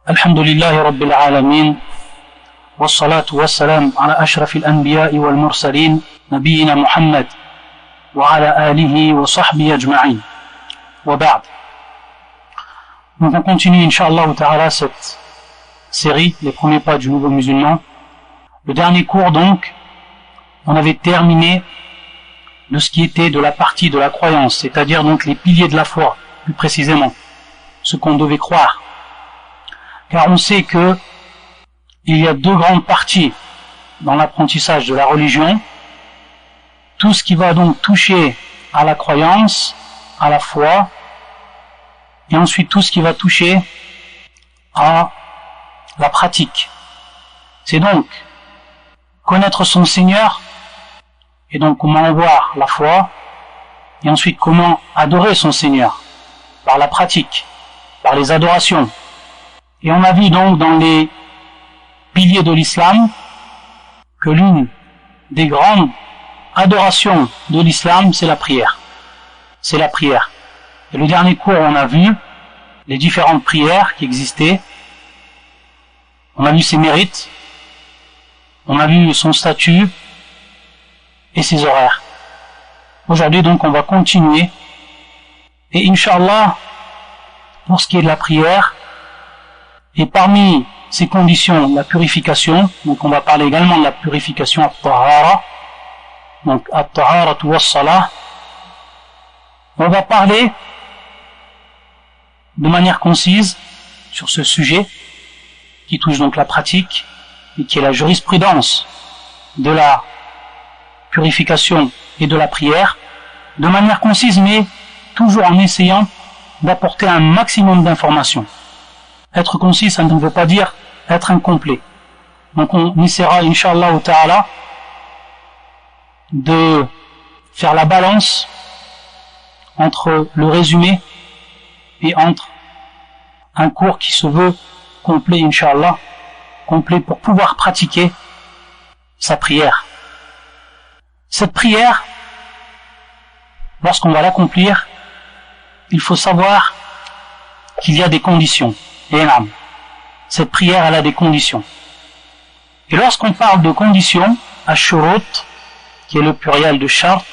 الحمد لله رب العالمين والصلاة والسلام على أشرف الأنبياء والمرسلين نبينا محمد وعلى آله وصحبه أجمعين وبعد. Donc on continue Inch'Allah Ta'ala cette série, les premiers pas du nouveau musulman. Le dernier cours donc, on avait terminé de ce qui était de la partie de la croyance, c'est-à-dire donc les piliers de la foi, plus précisément, ce qu'on devait croire. Car on sait que il y a deux grandes parties dans l'apprentissage de la religion. Tout ce qui va donc toucher à la croyance, à la foi, et ensuite tout ce qui va toucher à la pratique. C'est donc connaître son Seigneur, et donc comment avoir la foi, et ensuite comment adorer son Seigneur, par la pratique, par les adorations. Et on a vu donc dans les piliers de l'islam que l'une des grandes adorations de l'islam, c'est la prière. C'est la prière. Et le dernier cours, on a vu les différentes prières qui existaient. On a vu ses mérites. On a vu son statut et ses horaires. Aujourd'hui, donc, on va continuer. Et Inch'Allah, pour ce qui est de la prière, et parmi ces conditions, la purification, donc on va parler également de la purification at-tahara, donc at-tahara wa as-salah. On va parler de manière concise sur ce sujet qui touche donc la pratique et qui est la jurisprudence de la purification et de la prière, de manière concise mais toujours en essayant d'apporter un maximum d'informations. Être concis, ça ne veut pas dire être incomplet. Donc on essaiera, Inch'Allah Ta'ala, de faire la balance entre le résumé et entre un cours qui se veut complet, Inch'Allah, complet pour pouvoir pratiquer sa prière. Cette prière, lorsqu'on va l'accomplir, il faut savoir qu'il y a des conditions. Et cette prière, elle a des conditions. Et lorsqu'on parle de conditions, ash-shurut, qui est le pluriel de shart,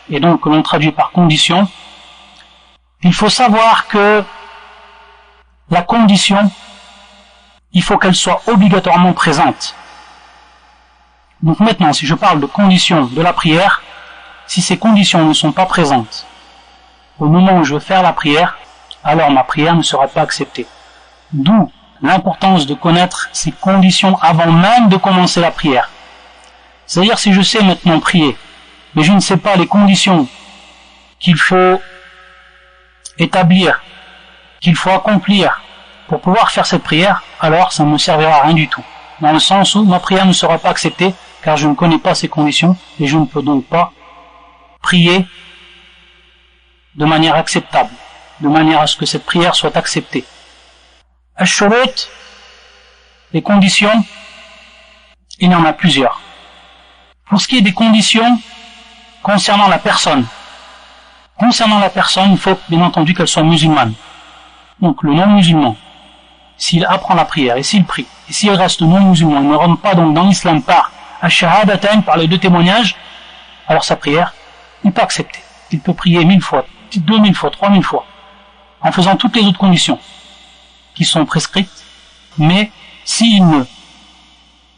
et donc que l'on traduit par condition, il faut savoir que la condition, il faut qu'elle soit obligatoirement présente. Donc maintenant, si je parle de conditions de la prière, si ces conditions ne sont pas présentes au moment où je veux faire la prière, alors ma prière ne sera pas acceptée. D'où l'importance de connaître ces conditions avant même de commencer la prière. C'est-à-dire si je sais maintenant prier, mais je ne sais pas les conditions qu'il faut établir, qu'il faut accomplir pour pouvoir faire cette prière, alors ça ne me servira à rien du tout. Dans le sens où ma prière ne sera pas acceptée, car je ne connais pas ces conditions, et je ne peux donc pas prier de manière acceptable, de manière à ce que cette prière soit acceptée. Ash-shurut, les conditions, il y en a plusieurs. Pour ce qui est des conditions concernant la personne, il faut bien entendu qu'elle soit musulmane. Donc le non-musulman, s'il apprend la prière et s'il prie, et s'il reste non-musulman, il ne rentre pas donc dans l'islam par ash-shahadatain, par les deux témoignages, alors sa prière n'est pas acceptée. Il peut prier 1000 fois, 2000 fois, 3000 fois, en faisant toutes les autres conditions qui sont prescrites, mais s'il ne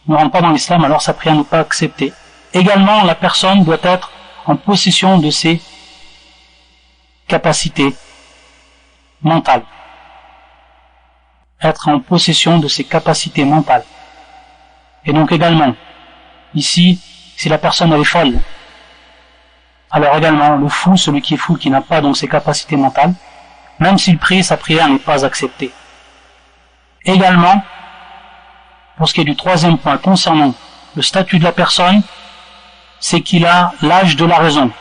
rentre pas dans l'islam, alors sa prière n'est pas acceptée. Également, la personne doit être en possession de ses capacités mentales. Être en possession de ses capacités mentales. Et donc également, ici, si la personne elle est folle, alors également, le fou, celui qui est fou, qui n'a pas donc ses capacités mentales, même s'il prie, sa prière n'est pas acceptée. Également, pour ce qui est du troisième point concernant le statut de la personne, c'est qu'il a l'âge de la raison.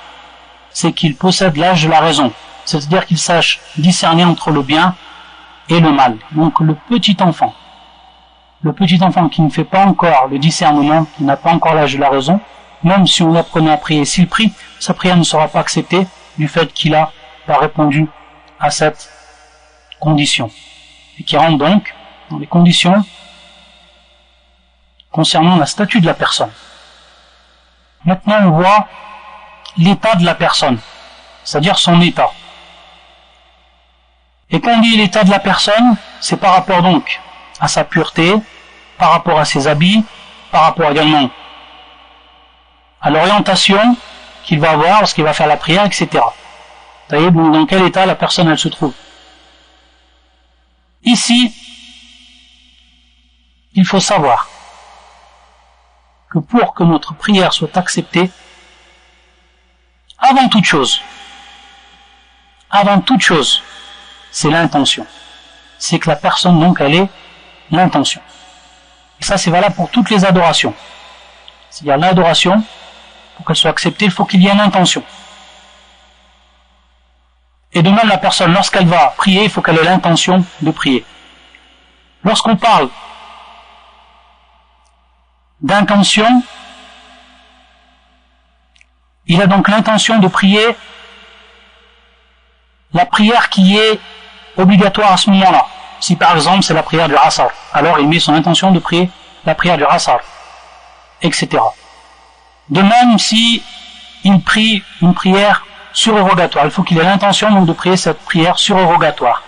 C'est qu'il possède l'âge de la raison. C'est-à-dire qu'il sache discerner entre le bien et le mal. Donc le petit enfant qui ne fait pas encore le discernement, qui n'a pas encore l'âge de la raison, même si on l'apprenait à prier, s'il prie, sa prière ne sera pas acceptée du fait qu'il a pas répondu à cette condition. Et qui rentre donc dans les conditions concernant la statue de la personne. Maintenant, on voit l'état de la personne, c'est-à-dire son état. Et quand on dit l'état de la personne, c'est par rapport donc à sa pureté, par rapport à ses habits, par rapport également à l'orientation qu'il va avoir lorsqu'il va faire la prière, etc. Vous voyez dans quel état la personne elle se trouve. Ici, il faut savoir que pour que notre prière soit acceptée, avant toute chose, c'est l'intention. C'est que la personne, donc, elle ait l'intention. Et ça, c'est valable pour toutes les adorations. C'est-à-dire l'adoration, pour qu'elle soit acceptée, il faut qu'il y ait une intention. Et de même, la personne, lorsqu'elle va prier, il faut qu'elle ait l'intention de prier. Lorsqu'on parle d'intention, il a donc l'intention de prier la prière qui est obligatoire à ce moment-là. Si par exemple c'est la prière du Asr, alors il met son intention de prier la prière du Asr, etc. De même, si il prie une prière surogatoire, il faut qu'il ait l'intention donc de prier cette prière surogatoire.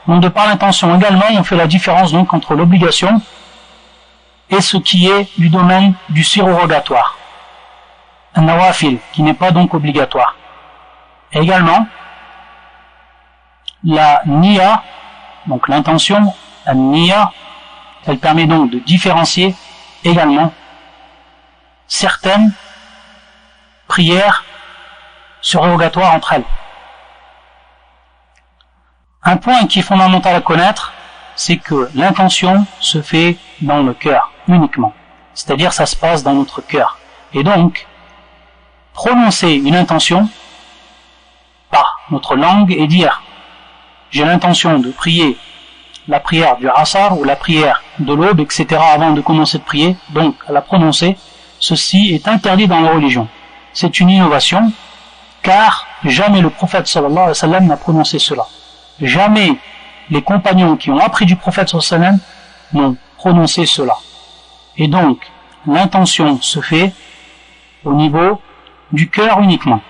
Donc de par l'intention également, on fait la différence donc entre l'obligation et ce qui est du domaine du surogatoire, un nawafil, qui n'est pas donc obligatoire. Et également, la niya, donc l'intention, la niya, elle permet donc de différencier également certaines prières surrogatoires entre elles. Un point qui est fondamental à connaître, c'est que l'intention se fait dans le cœur uniquement. C'est-à-dire ça se passe dans notre cœur. Et donc, prononcer une intention par notre langue et dire j'ai l'intention de prier la prière du Asr ou la prière de l'aube, etc. avant de commencer de prier, donc à la prononcer, ceci est interdit dans la religion. C'est une innovation, car jamais le prophète sallallahu alayhi wa sallam n'a prononcé cela. Jamais les compagnons qui ont appris du prophète sallallahu alayhi wa sallam n'ont prononcé cela. Et donc, l'intention se fait au niveau du cœur uniquement.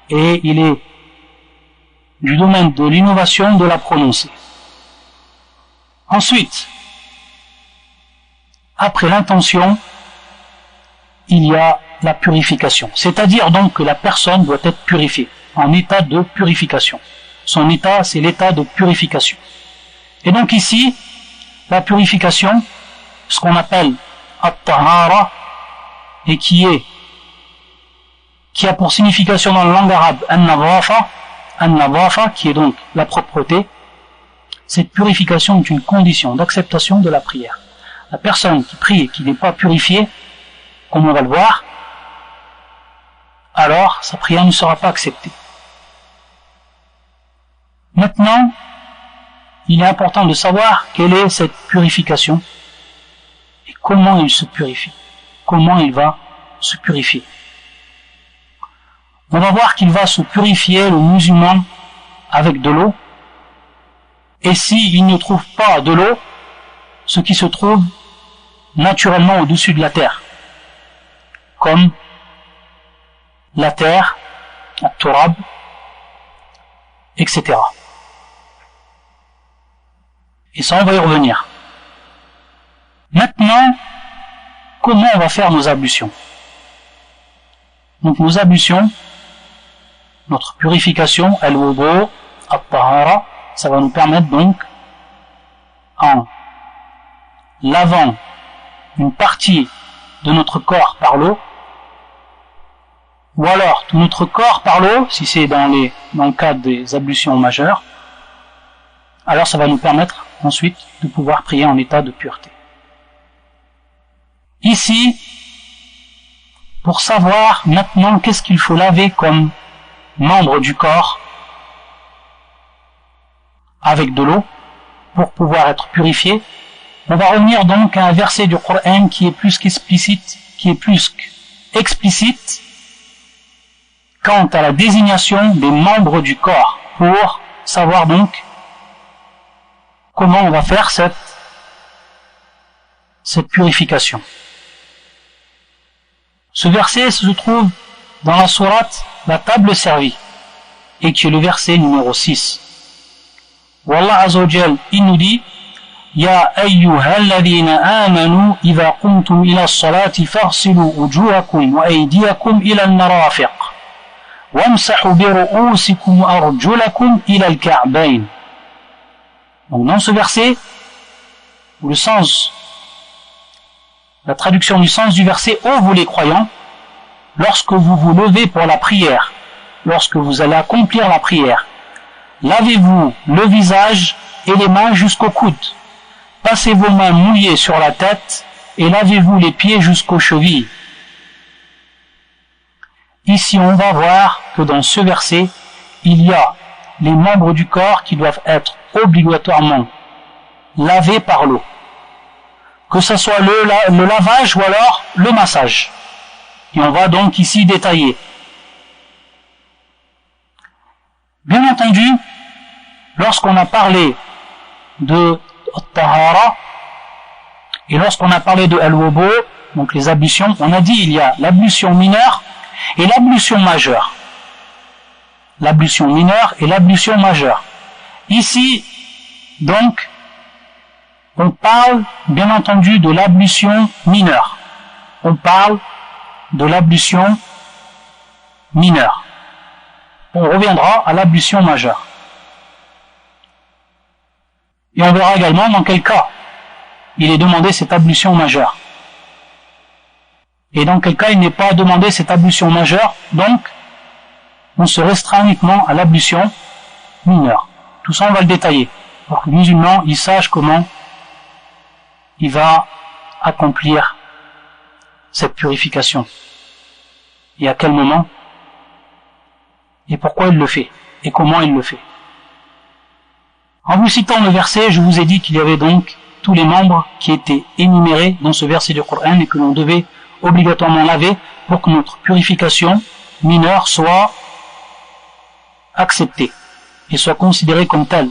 Et il est du domaine de l'innovation de la prononcer. Ensuite, après l'intention, il y a la purification. C'est-à-dire donc que la personne doit être purifiée, en état de purification. Son état, c'est l'état de purification. Et donc ici, la purification, ce qu'on appelle at-tahara, et qui a pour signification dans la langue arabe an-nadafa, qui est donc la propreté. Cette purification est une condition d'acceptation de la prière. La personne qui prie et qui n'est pas purifiée, comme on va le voir, alors sa prière ne sera pas acceptée. Maintenant, il est important de savoir quelle est cette purification et comment il se purifie. Comment il va se purifier. On va voir qu'il va se purifier, le musulman, avec de l'eau. Et s'il ne trouve pas de l'eau, ce qui se trouve naturellement au-dessus de la terre, comme la terre, la turab, etc. Et ça, on va y revenir. Maintenant, comment on va faire nos ablutions? Donc nos ablutions, notre purification, al-wudu, at-tahara, ça va nous permettre donc, en lavant une partie de notre corps par l'eau, ou alors tout notre corps par l'eau, si c'est dans le cadre des ablutions majeures, alors ça va nous permettre ensuite de pouvoir prier en état de pureté. Ici, pour savoir maintenant qu'est-ce qu'il faut laver comme membre du corps avec de l'eau pour pouvoir être purifié, on va revenir donc à un verset du Coran qui est plus explicite quant à la désignation des membres du corps pour savoir donc comment on va faire cette cette purification. Ce verset se trouve dans la sourate La table servie, et qui est le verset numéro 6. Où Allah Azza wa Jal, il nous dit Ya ayyuhalladhina amanu idha qumtum ila as-salati faghsilu wujuhakum wa aydiyakum ila al-marafiq wamsahu bi ru'usikum wa arjulakum ila al-ka'bayn. Donc dans ce verset, le sens, la traduction du sens du verset, ô vous les croyants, lorsque vous vous levez pour la prière, lorsque vous allez accomplir la prière, lavez-vous le visage et les mains jusqu'au coude. Passez vos mains mouillées sur la tête et lavez-vous les pieds jusqu'aux chevilles. Ici, on va voir que dans ce verset, il y a les membres du corps qui doivent être obligatoirement lavés par l'eau. Que ce soit le lavage ou alors le massage. Et on va donc ici détailler. Bien entendu, lorsqu'on a parlé de Tahara et lorsqu'on a parlé de Al-Wudu, donc les ablutions, on a dit il y a l'ablution mineure et l'ablution majeure. L'ablution mineure et l'ablution majeure. Ici, donc, on parle bien entendu de l'ablution mineure. On parle de l'ablution mineure. On reviendra à l'ablution majeure. Et on verra également dans quel cas il est demandé cette ablution majeure. Et dans quel cas il n'est pas demandé cette ablution majeure, donc on se restreint uniquement à l'ablution mineure. Tout ça on va le détailler, pour que le musulman il sache comment il va accomplir cette purification. Et à quel moment, et pourquoi il le fait, et comment il le fait. En vous citant le verset, je vous ai dit qu'il y avait donc tous les membres qui étaient énumérés dans ce verset du Coran et que l'on devait obligatoirement laver pour que notre purification mineure soit acceptée et soit considérée comme telle.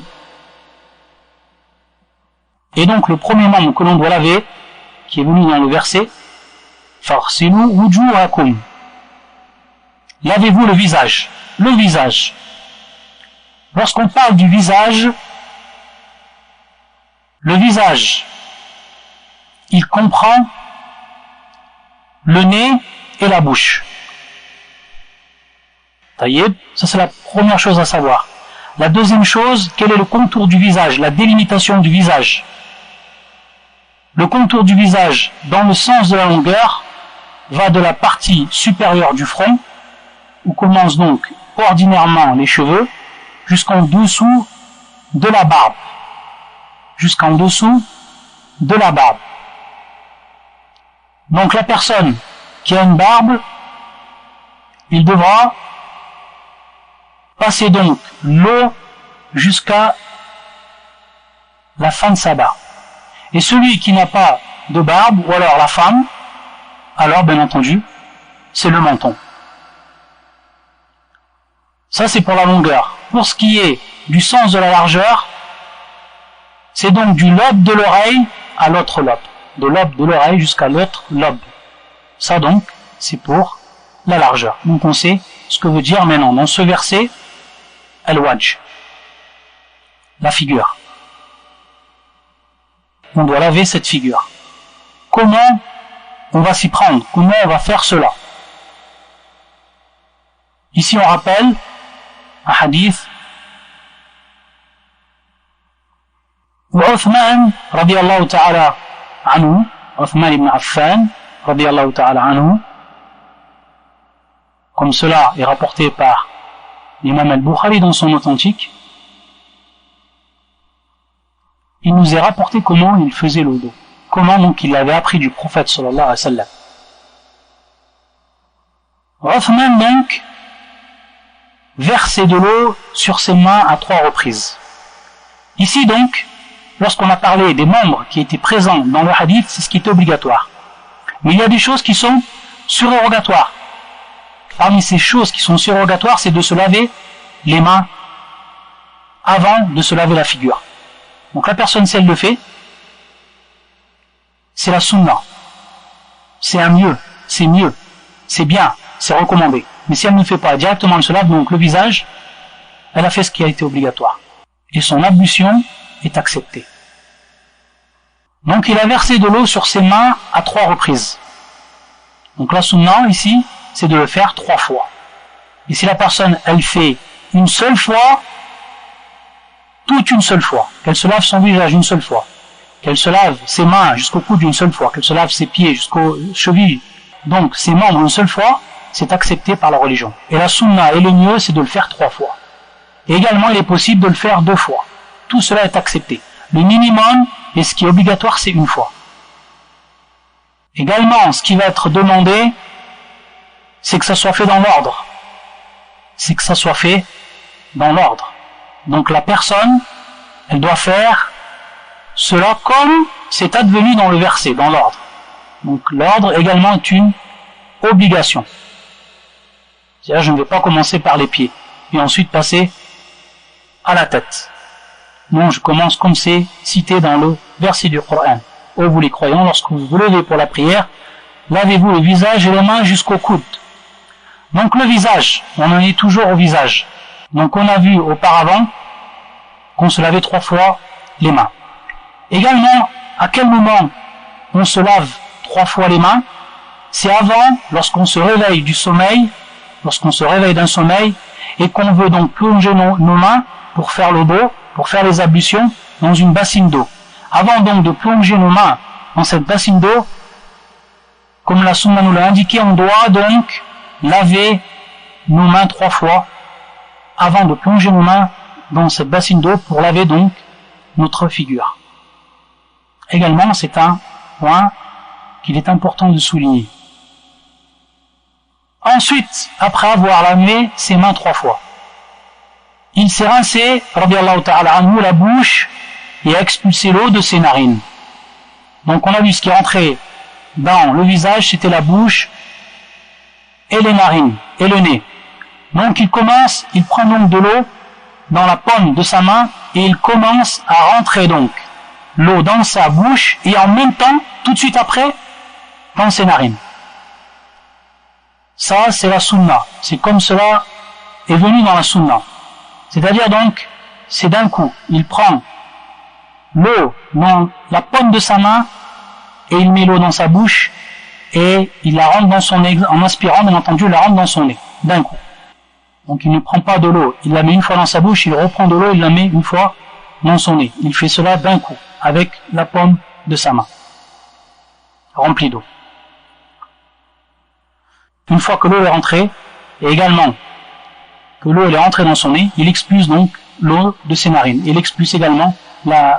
Et donc le premier membre que l'on doit laver, qui est venu dans le verset, Farsilu wujuhakum. Lavez-vous le visage. Le visage. Lorsqu'on parle du visage, le visage, il comprend le nez et la bouche. Taïeb, ça c'est la première chose à savoir. La deuxième chose, quel est le contour du visage, la délimitation du visage. Le contour du visage, dans le sens de la longueur, va de la partie supérieure du front, où commencent donc ordinairement les cheveux, jusqu'en dessous de la barbe. Jusqu'en dessous de la barbe. Donc la personne qui a une barbe, il devra passer donc l'eau jusqu'à la fin de sa barbe. Et celui qui n'a pas de barbe, ou alors la femme, alors bien entendu, c'est le menton. Ça c'est pour la longueur. Pour ce qui est du sens de la largeur, c'est donc du lobe de l'oreille à l'autre lobe. De lobe de l'oreille jusqu'à l'autre lobe. Ça donc, c'est pour la largeur. Donc on sait ce que veut dire maintenant dans ce verset, al-wajh, la figure. On doit laver cette figure. Comment on va s'y prendre? Comment on va faire cela? Ici on rappelle un hadith où Uthman radiyallahu ta'ala anhu, Uthman ibn Affan radiyallahu ta'ala anhu, comme cela est rapporté par l'imam al-Bukhari dans son authentique, il nous est rapporté comment il faisait le wudu, comment donc il l'avait appris du prophète sallallahu alayhi wa sallam. Uthman donc versait de l'eau sur ses mains à 3 reprises. Ici donc, lorsqu'on a parlé des membres qui étaient présents dans le hadith, c'est ce qui est obligatoire. Mais il y a des choses qui sont surérogatoires. Parmi ces choses qui sont surérogatoires, c'est de se laver les mains avant de se laver la figure. Donc la personne, si elle le fait, c'est la sunna. C'est mieux, c'est bien, c'est recommandé. Mais si elle ne fait pas, directement elle se lave donc le visage, elle a fait ce qui a été obligatoire. Et son ablution est acceptée. Donc il a versé de l'eau sur ses mains à 3 reprises. Donc la sunna ici, c'est de le faire 3 fois. Et si la personne, elle fait une seule fois, toute une seule fois, qu'elle se lave son visage une seule fois, qu'elle se lave ses mains jusqu'au coude une seule fois, qu'elle se lave ses pieds jusqu'aux chevilles, donc ses membres une seule fois, c'est accepté par la religion. Et la sunna et le mieux, c'est de le faire 3 fois. Et également, il est possible de le faire 2 fois. Tout cela est accepté. Le minimum, et ce qui est obligatoire, c'est 1 fois. Également, ce qui va être demandé, c'est que ça soit fait dans l'ordre. C'est que ça soit fait dans l'ordre. Donc la personne, elle doit faire cela comme c'est advenu dans le verset, dans l'ordre. Donc l'ordre également est une obligation. C'est-à-dire je ne vais pas commencer par les pieds et ensuite passer à la tête. Non, je commence comme c'est cité dans le verset du Coran. Ô vous les croyants, lorsque vous vous levez pour la prière, lavez-vous le visage et les mains jusqu'au coude. Donc le visage, on en est toujours au visage. Donc on a vu auparavant qu'on se lavait 3 fois les mains. Également, à quel moment on se lave 3 fois les mains? C'est avant, lorsqu'on se réveille du sommeil, lorsqu'on se réveille d'un sommeil, et qu'on veut donc plonger nos mains pour faire le dos, pour faire les ablutions dans une bassine d'eau. Avant donc de plonger nos mains dans cette bassine d'eau, comme la sunna nous l'a indiqué, on doit donc laver nos mains 3 fois avant de plonger nos mains dans cette bassine d'eau pour laver donc notre figure. Également, c'est un point qu'il est important de souligner. Ensuite, après avoir lavé ses mains 3 fois, il s'est rincé, radiyallahu ta'ala anhu, la bouche et a expulsé l'eau de ses narines. Donc on a vu ce qui est rentré dans le visage, c'était la bouche et les narines et le nez. Donc il prend donc de l'eau dans la paume de sa main et il commence à rentrer donc l'eau dans sa bouche et en même temps, tout de suite après, dans ses narines. Ça, c'est la sunna. C'est comme cela est venu dans la sunna. C'est-à-dire donc, c'est d'un coup, il prend l'eau dans la paume de sa main et il met l'eau dans sa bouche et il la rentre dans son nez, en aspirant, bien entendu, il la rentre dans son nez, d'un coup. Donc il ne prend pas de l'eau, il la met une fois dans sa bouche, il reprend de l'eau, il la met une fois dans son nez. Il fait cela d'un coup, avec la paume de sa main, remplie d'eau. Une fois que l'eau est rentrée, et également que l'eau est rentrée dans son nez, il expulse donc l'eau de ses narines. Il expulse également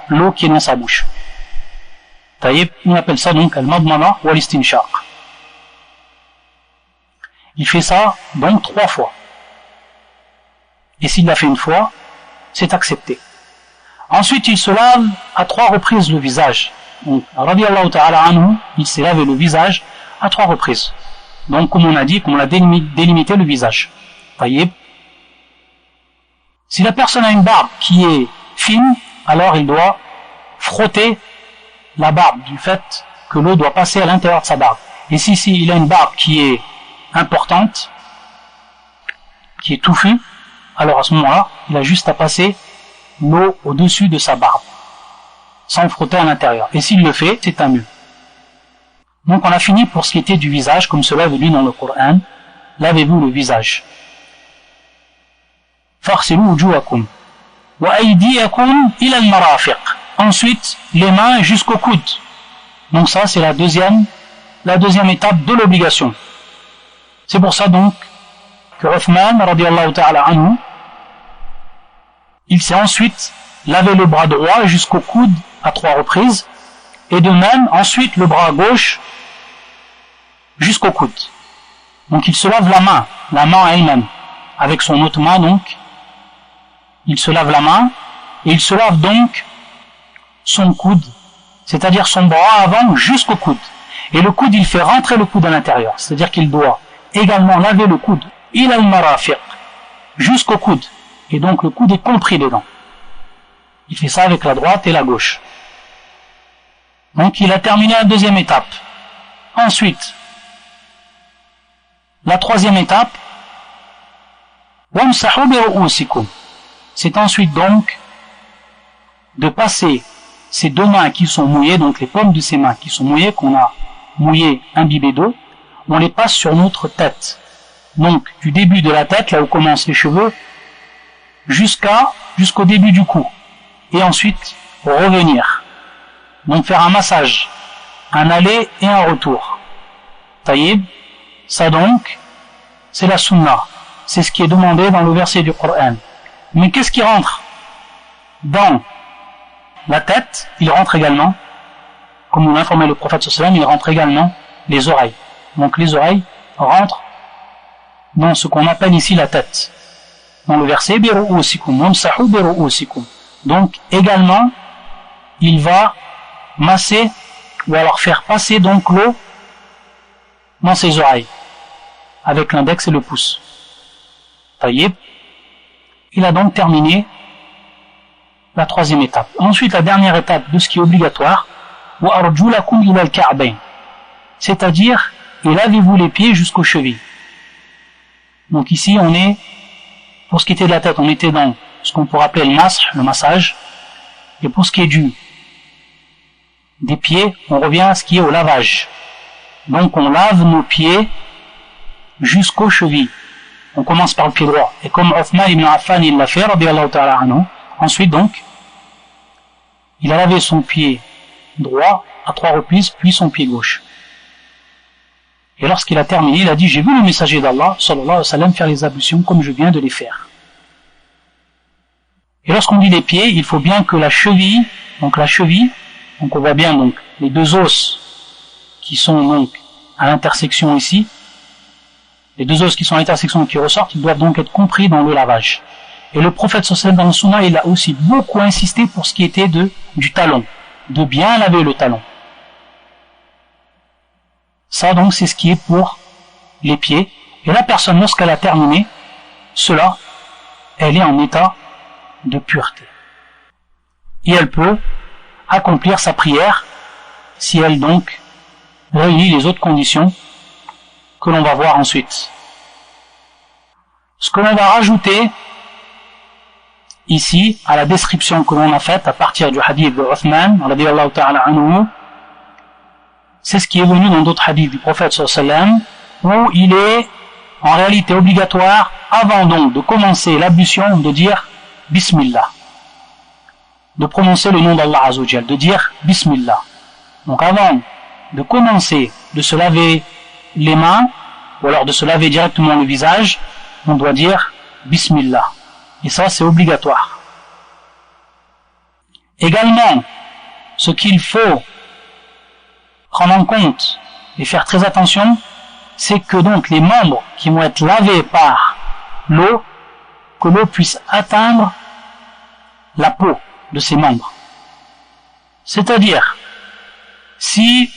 l'eau qui est dans sa bouche. Taïb, on appelle ça donc al-madmana ou al-istinshaq. Il fait ça donc 3 fois. Et s'il l'a fait 1 fois, c'est accepté. Ensuite, il se lave à 3 reprises le visage. Donc, radiyallahu ta'ala anhu, il s'est lavé le visage à 3 reprises. Donc, comme on a dit, comme on a délimité le visage. Taïb. Si la personne a une barbe qui est fine, alors il doit frotter la barbe du fait que l'eau doit passer à l'intérieur de sa barbe. Et si il a une barbe qui est importante, qui est touffue, alors à ce moment-là, il a juste à passer l'eau au-dessus de sa barbe, sans frotter à l'intérieur. Et s'il le fait, c'est un mieux. Donc on a fini pour ce qui était du visage, comme cela est venu dans le Coran. Lavez-vous le visage. Farsilu wujuhakum wa aydiyakum ila al-marafiq. Ensuite, les mains jusqu'au coude. Donc ça, c'est la deuxième étape de l'obligation. C'est pour ça donc que Uthman, radiyallahu ta'ala anhu, il s'est ensuite lavé le bras droit jusqu'au coude à 3 reprises, et de même, ensuite, le bras gauche jusqu'au coude. Donc il se lave la main elle-même, avec son autre main donc, il se lave la main, et il se lave donc son coude, c'est-à-dire son bras avant jusqu'au coude. Et le coude, il fait rentrer le coude à l'intérieur, c'est-à-dire qu'il doit également laver le coude, ila al-marafiq, jusqu'au coude. Et donc le coude est compris dedans. Il fait ça avec la droite et la gauche. Donc il a terminé la deuxième étape. Ensuite, la troisième étape, wamsahu bi ru'usikum. C'est ensuite donc de passer ces deux mains qui sont mouillées, donc les paumes de ces mains qui sont mouillées, qu'on a mouillées, imbibées d'eau, on les passe sur notre tête. Donc du début de la tête, là où commencent les cheveux, jusqu'au début du cou. Et ensuite revenir. Donc faire un massage, un aller et un retour. Taïb, ça donc, c'est la sunna. C'est ce qui est demandé dans le verset du Coran. Mais qu'est-ce qui rentre dans la tête? Il rentre également, comme nous l'informait le prophète sallallahu alayhi wa sallam, il rentre également les oreilles. Donc les oreilles rentrent dans ce qu'on appelle ici la tête. Dans le verset bi ru'usikum wamsahu bi ru'usikum. Donc également, il va masser ou alors faire passer donc l'eau dans ses oreilles avec l'index et le pouce. Taïb. Il a donc terminé la troisième étape. Ensuite, la dernière étape de ce qui est obligatoire, wa arjulakum ila al-ka'bayn, c'est-à-dire, et lavez-vous les pieds jusqu'aux chevilles. Donc ici, on est, pour ce qui était de la tête, on était dans ce qu'on pourrait appeler le massage, et pour ce qui est des pieds, on revient à ce qui est au lavage. Donc on lave nos pieds jusqu'aux chevilles. On commence par le pied droit. Et comme Uthman ibn Affan il l'a fait, radiyallahu ta'ala anhu, ensuite donc, il a lavé son pied droit à 3 reprises, puis son pied gauche. Et lorsqu'il a terminé, il a dit, j'ai vu le messager d'Allah, sallallahu alayhi wa sallam, faire les ablutions comme je viens de les faire. Et lorsqu'on dit les pieds, il faut bien que la cheville, donc on voit bien donc les deux os qui sont donc à l'intersection ici, les deux os qui sont à l'intersection et qui ressortent, ils doivent donc être compris dans le lavage. Et le prophète sallallahu dans le sunna, il a aussi beaucoup insisté pour ce qui était du talon, de bien laver le talon. Ça donc c'est ce qui est pour les pieds. Et la personne, lorsqu'elle a terminé cela, elle est en état de pureté. Et elle peut accomplir sa prière si elle donc réunit les autres conditions que l'on va voir ensuite. Ce que l'on va rajouter ici à la description que l'on a faite à partir du hadith de Uthman radiyallahu ta'ala anhu, c'est ce qui est venu dans d'autres hadiths du prophète sallallahu alayhi wa sallam, où il est en réalité obligatoire, avant donc de commencer l'ablution, de dire Bismillah, de prononcer le nom d'Allah Azza wa Jal, de dire Bismillah. Donc avant de commencer de se laver les mains, ou alors de se laver directement le visage, on doit dire Bismillah. Et ça, c'est obligatoire. Également, ce qu'il faut prendre en compte et faire très attention, c'est que donc les membres qui vont être lavés par l'eau, que l'eau puisse atteindre la peau de ces membres. C'est-à-dire, si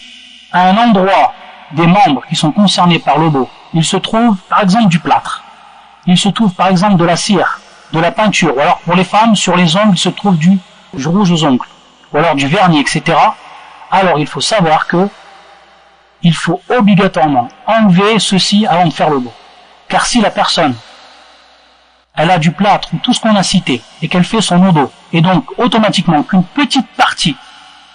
à un endroit des membres qui sont concernés par l'eau, il se trouve par exemple du plâtre, il se trouve par exemple de la cire, de la peinture, ou alors pour les femmes, sur les ongles, il se trouve du rouge aux ongles, ou alors du vernis, etc. Alors il faut savoir que il faut obligatoirement enlever ceci avant de faire le beau. Car si la personne, elle a du plâtre ou tout ce qu'on a cité, et qu'elle fait son odo, et donc automatiquement qu'une petite partie,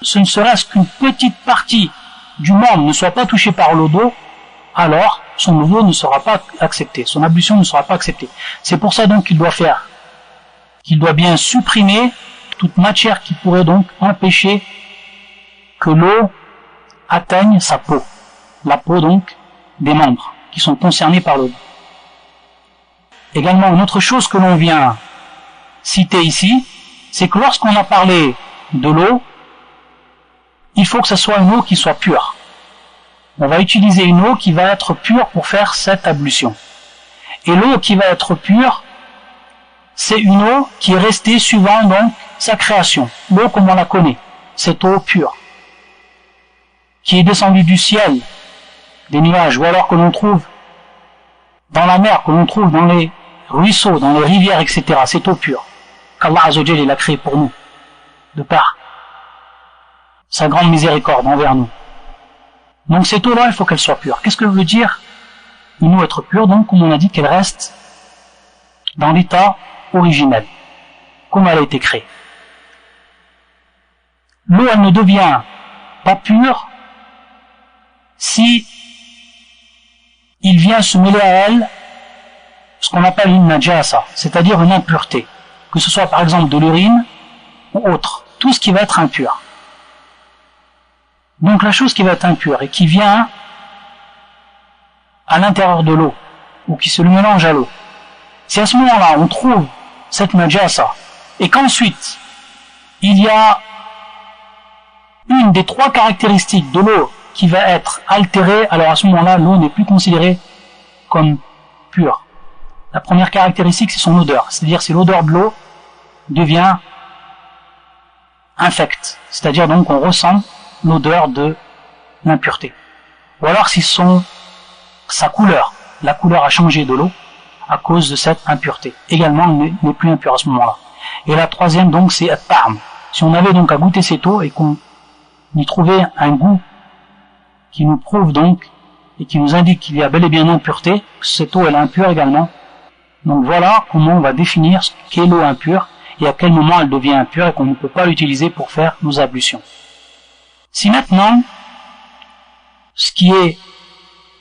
ce ne serait-ce qu'une petite partie du membre ne soit pas touchée par l'odo, alors son odo ne sera pas accepté, son ablution ne sera pas acceptée. C'est pour ça donc qu'il doit bien supprimer toute matière qui pourrait donc empêcher que l'eau atteigne sa peau, la peau donc des membres qui sont concernés par l'eau. Également, une autre chose que l'on vient citer ici, c'est que lorsqu'on a parlé de l'eau, il faut que ce soit une eau qui soit pure. On va utiliser une eau qui va être pure pour faire cette ablution. Et l'eau qui va être pure, c'est une eau qui est restée suivant donc sa création. L'eau comme on la connaît, cette eau pure, qui est descendue du ciel, des nuages, ou alors que l'on trouve dans la mer, que l'on trouve dans les ruisseaux, dans les rivières, etc. Cette eau pure, qu'Allah Azza wa Jalla l'a créée pour nous, de par sa grande miséricorde envers nous. Donc cette eau-là, il faut qu'elle soit pure. Qu'est-ce que veut dire une eau être pure? Donc, comme on a dit, qu'elle reste dans l'état originel, comme elle a été créée. L'eau, elle ne devient pas pure si il vient se mêler à elle ce qu'on appelle une najasa, c'est-à-dire une impureté, que ce soit par exemple de l'urine ou autre, tout ce qui va être impur. Donc la chose qui va être impure et qui vient à l'intérieur de l'eau, ou qui se mélange à l'eau, si à ce moment-là on trouve cette najasa, et qu'ensuite il y a une des trois caractéristiques de l'eau qui va être altérée, alors à ce moment-là l'eau n'est plus considérée comme pure. La première caractéristique, c'est son odeur, c'est-à-dire si l'odeur de l'eau devient infecte, c'est-à-dire donc on ressent l'odeur de l'impureté. Ou alors si sa couleur, la couleur a changé de l'eau à cause de cette impureté. Également, elle n'est plus impure à ce moment-là. Et la troisième donc, c'est at-ta'am. Si on avait donc à goûter cette eau et qu'on y trouvait un goût qui nous prouve donc et qui nous indique qu'il y a bel et bien une impureté, cette eau elle est impure également. Donc voilà comment on va définir ce qu'est l'eau impure et à quel moment elle devient impure et qu'on ne peut pas l'utiliser pour faire nos ablutions. Si maintenant, ce qui est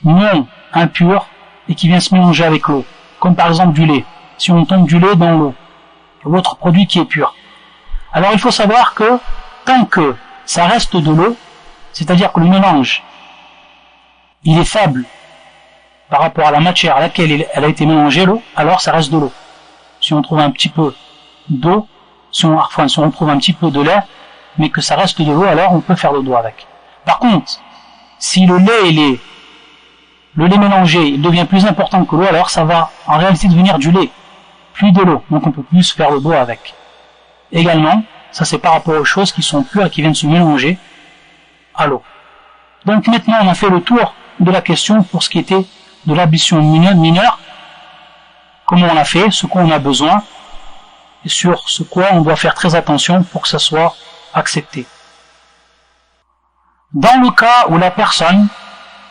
non impur et qui vient se mélanger avec l'eau, comme par exemple du lait, si on tombe du lait dans l'eau, ou autre produit qui est pur, alors il faut savoir que tant que ça reste de l'eau, c'est-à-dire que le mélange, il est faible par rapport à la matière à laquelle elle a été mélangée, l'eau, alors ça reste de l'eau. Si on trouve un petit peu d'eau, si on trouve un petit peu de lait, mais que ça reste de l'eau, alors on peut faire le doigt avec. Par contre, si le lait mélangé, il devient plus important que l'eau, alors ça va en réalité devenir du lait, plus de l'eau, donc on peut plus faire le doigt avec. Également, ça c'est par rapport aux choses qui sont pures et qui viennent se mélanger à l'eau. Donc maintenant on a fait le tour de la question pour ce qui était de l'ablution mineure, comment on l'a fait, ce qu'on a besoin, et sur ce quoi on doit faire très attention pour que ça soit accepté. Dans le cas où la personne,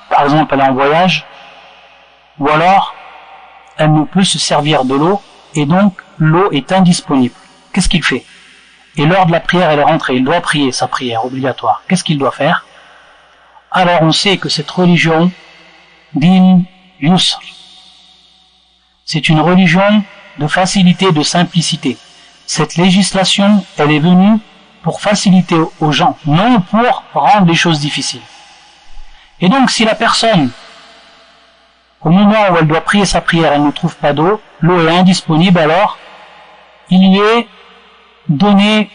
par exemple elle est en voyage, ou alors elle ne peut se servir de l'eau, et donc l'eau est indisponible, qu'est-ce qu'il fait? Et l'heure de la prière elle est rentrée, il doit prier sa prière obligatoire, qu'est-ce qu'il doit faire? Alors on sait que cette religion din yusr, c'est une religion de facilité, de simplicité. Cette législation, elle est venue pour faciliter aux gens, non pour rendre les choses difficiles. Et donc si la personne, au moment où elle doit prier sa prière, elle ne trouve pas d'eau, l'eau est indisponible, alors il lui est donné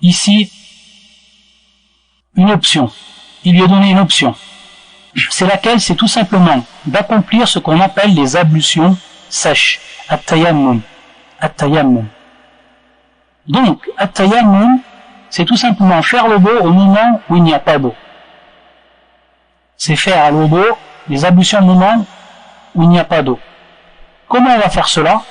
ici une option. Il lui est donné une option. C'est laquelle? C'est tout simplement d'accomplir ce qu'on appelle les ablutions sèches. At-tayammum. At-tayammum. Donc, at-tayammum, c'est tout simplement faire le beau au moment où il n'y a pas d'eau. C'est faire le beau, les ablutions au moment où il n'y a pas d'eau. Comment on va faire cela?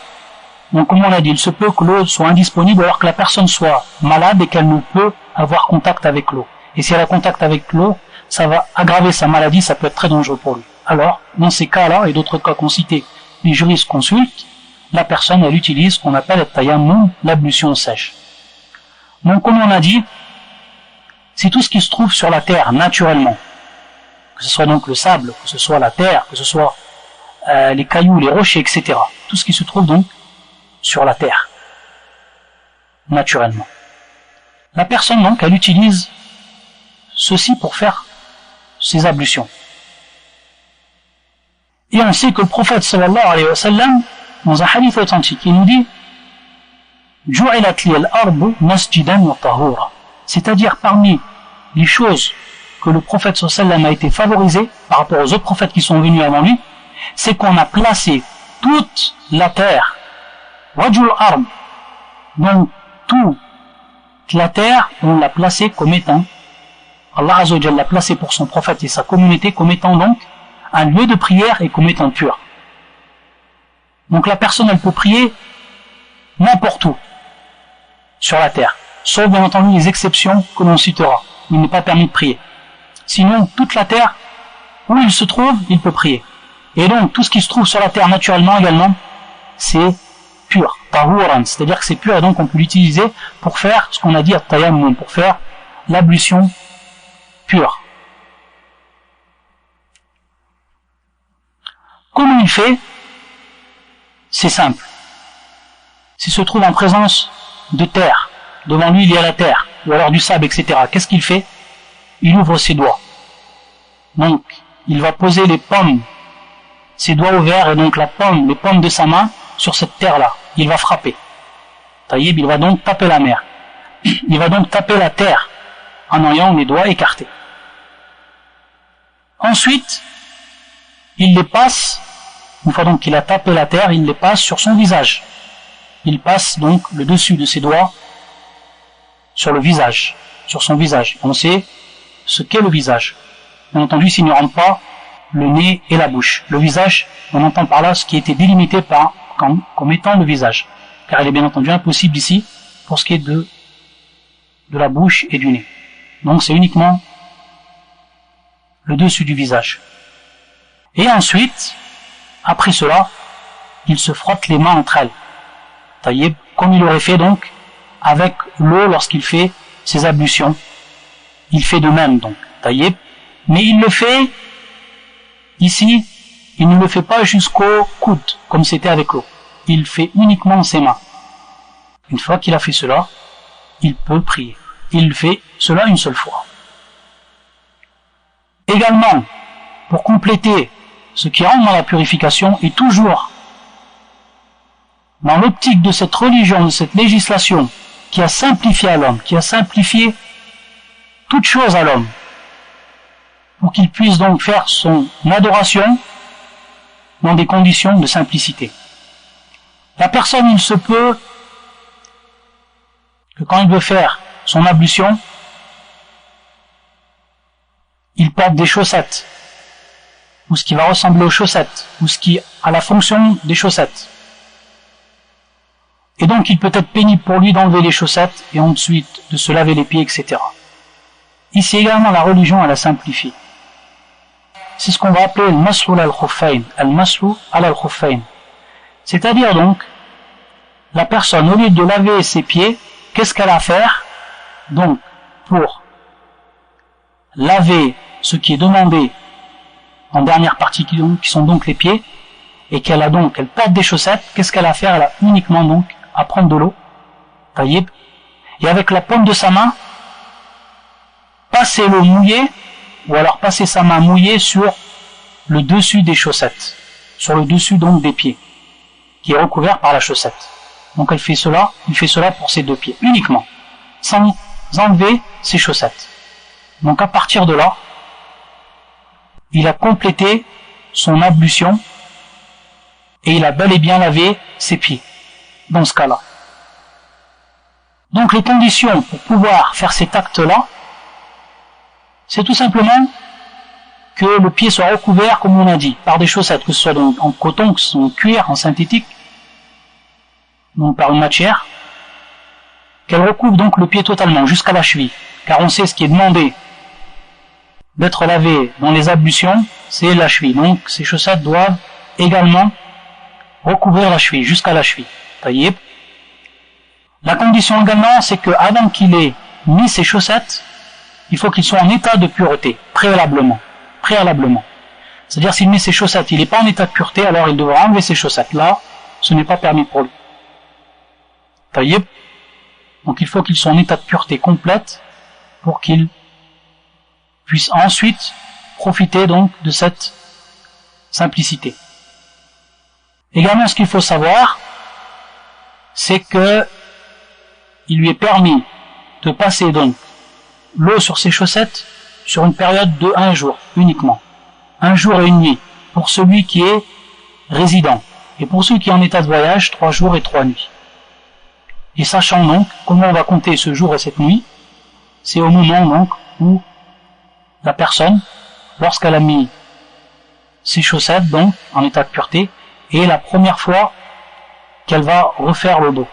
Donc, comme on l'a dit, il se peut que l'eau soit indisponible alors que la personne soit malade et qu'elle ne peut avoir contact avec l'eau. Et si elle a contact avec l'eau, ça va aggraver sa maladie, ça peut être très dangereux pour lui. Alors, dans ces cas-là, et d'autres cas qu'on citait, les juristes consultent, la personne, elle utilise ce qu'on appelle le tayammum, l'ablution sèche. Donc, comme on a dit, c'est tout ce qui se trouve sur la terre, naturellement. Que ce soit donc le sable, que ce soit la terre, que ce soit les cailloux, les rochers, etc. Tout ce qui se trouve donc sur la terre, naturellement. La personne, donc, elle utilise ceci pour faire ses ablutions. Et on sait que le prophète sallallahu alayhi wa sallam, dans un hadith authentique, il nous dit Ju'ilat li al-ardu masjidan wa tahura. C'est-à-dire parmi les choses que le prophète sallallahu alayhi wa sallam a été favorisé par rapport aux autres prophètes qui sont venus avant lui, c'est qu'on a placé toute la terre, wajul ard, donc toute la terre, on l'a placé comme étant, Allah Azza wa Jalla l'a placé pour son prophète et sa communauté comme étant donc un lieu de prière et comme étant pur. Donc la personne elle peut prier n'importe où sur la terre. sauf bien entendu les exceptions que l'on citera. Il n'est pas permis de prier. Sinon, toute la terre, où il se trouve, il peut prier. Et donc, tout ce qui se trouve sur la terre naturellement également, c'est pur, tahuran, c'est-à-dire que c'est pur et donc on peut l'utiliser pour faire ce qu'on a dit à tayammum, pour faire l'ablution pure. Comment il fait? C'est simple. S'il se trouve en présence de terre, devant lui il y a la terre, ou alors du sable, etc., qu'est-ce qu'il fait? Il ouvre ses doigts. Donc, il va poser les paumes, ses doigts ouverts, et donc les paumes de sa main sur cette terre-là. Il va frapper. Taïb, il va donc taper la mer. Il va donc taper la terre en ayant les doigts écartés. Ensuite, il les passe, une fois donc qu'il a tapé la terre, il les passe sur son visage. Il passe donc le dessus de ses doigts sur le visage, sur son visage. On sait ce qu'est le visage. Bien entendu, s'il ne rentre pas le nez et la bouche. Le visage, on entend par là ce qui a été délimité comme étant le visage. Car il est bien entendu impossible ici pour ce qui est de la bouche et du nez. Donc c'est uniquement le dessus du visage. Et ensuite, après cela, il se frotte les mains entre elles. Taïeb, comme il aurait fait donc avec l'eau lorsqu'il fait ses ablutions. Il fait de même donc, taïeb. Mais il le fait ici, il ne le fait pas jusqu'au coude, comme c'était avec l'eau. Il fait uniquement ses mains. Une fois qu'il a fait cela, il peut prier. Il fait cela une seule fois. Également, pour compléter ce qui rentre dans la purification, et toujours dans l'optique de cette religion, de cette législation qui a simplifié à l'homme, qui a simplifié toute chose à l'homme, pour qu'il puisse donc faire son adoration dans des conditions de simplicité. La personne, il se peut que quand il veut faire son ablution, il porte des chaussettes, ou ce qui va ressembler aux chaussettes, ou ce qui a la fonction des chaussettes. Et donc il peut être pénible pour lui d'enlever les chaussettes et ensuite de se laver les pieds, etc. Ici également la religion, elle a simplifié. C'est ce qu'on va appeler le masrou al-khuffayn, al-masrou al-khuffayn. C'est-à-dire donc, la personne, au lieu de laver ses pieds, qu'est-ce qu'elle a à faire? Donc, pour laver ce qui est demandé en dernière partie, qui sont donc les pieds, et qu'elle porte des chaussettes, qu'est-ce qu'elle a à faire? Elle a uniquement donc à prendre de l'eau, taïb, et avec la paume de sa main, passer l'eau mouillée, ou alors passer sa main mouillée sur le dessus des chaussettes, sur le dessus donc des pieds, qui est recouvert par la chaussette. Donc il fait cela pour ses deux pieds, uniquement, sans enlever ses chaussettes. Donc à partir de là, il a complété son ablution et il a bel et bien lavé ses pieds, dans ce cas-là. Donc les conditions pour pouvoir faire cet acte-là, c'est tout simplement que le pied soit recouvert, comme on a dit, par des chaussettes, que ce soit donc en coton, que ce soit en cuir, en synthétique, donc par une matière, qu'elle recouvre donc le pied totalement, jusqu'à la cheville, car on sait ce qui est demandé d'être lavé dans les ablutions, c'est la cheville. Donc ces chaussettes doivent également recouvrir la cheville, jusqu'à la cheville. Taïeb. La condition également, c'est que avant qu'il ait mis ses chaussettes, il faut qu'il soit en état de pureté, préalablement. C'est-à-dire s'il met ses chaussettes, il n'est pas en état de pureté, alors il devra enlever ses chaussettes. Là, ce n'est pas permis pour lui. Taïeb. Donc il faut qu'il soit en état de pureté complète pour qu'il puisse ensuite profiter donc de cette simplicité. Également, ce qu'il faut savoir, c'est que il lui est permis de passer donc l'eau sur ses chaussettes sur une période de 1 jour uniquement. 1 jour et 1 nuit pour celui qui est résident. Et pour celui qui est en état de voyage, 3 jours et 3 nuits. Et sachant donc comment on va compter ce jour et cette nuit, c'est au moment donc où la personne, lorsqu'elle a mis ses chaussettes donc en état de pureté, est la première fois qu'elle va refaire le dos.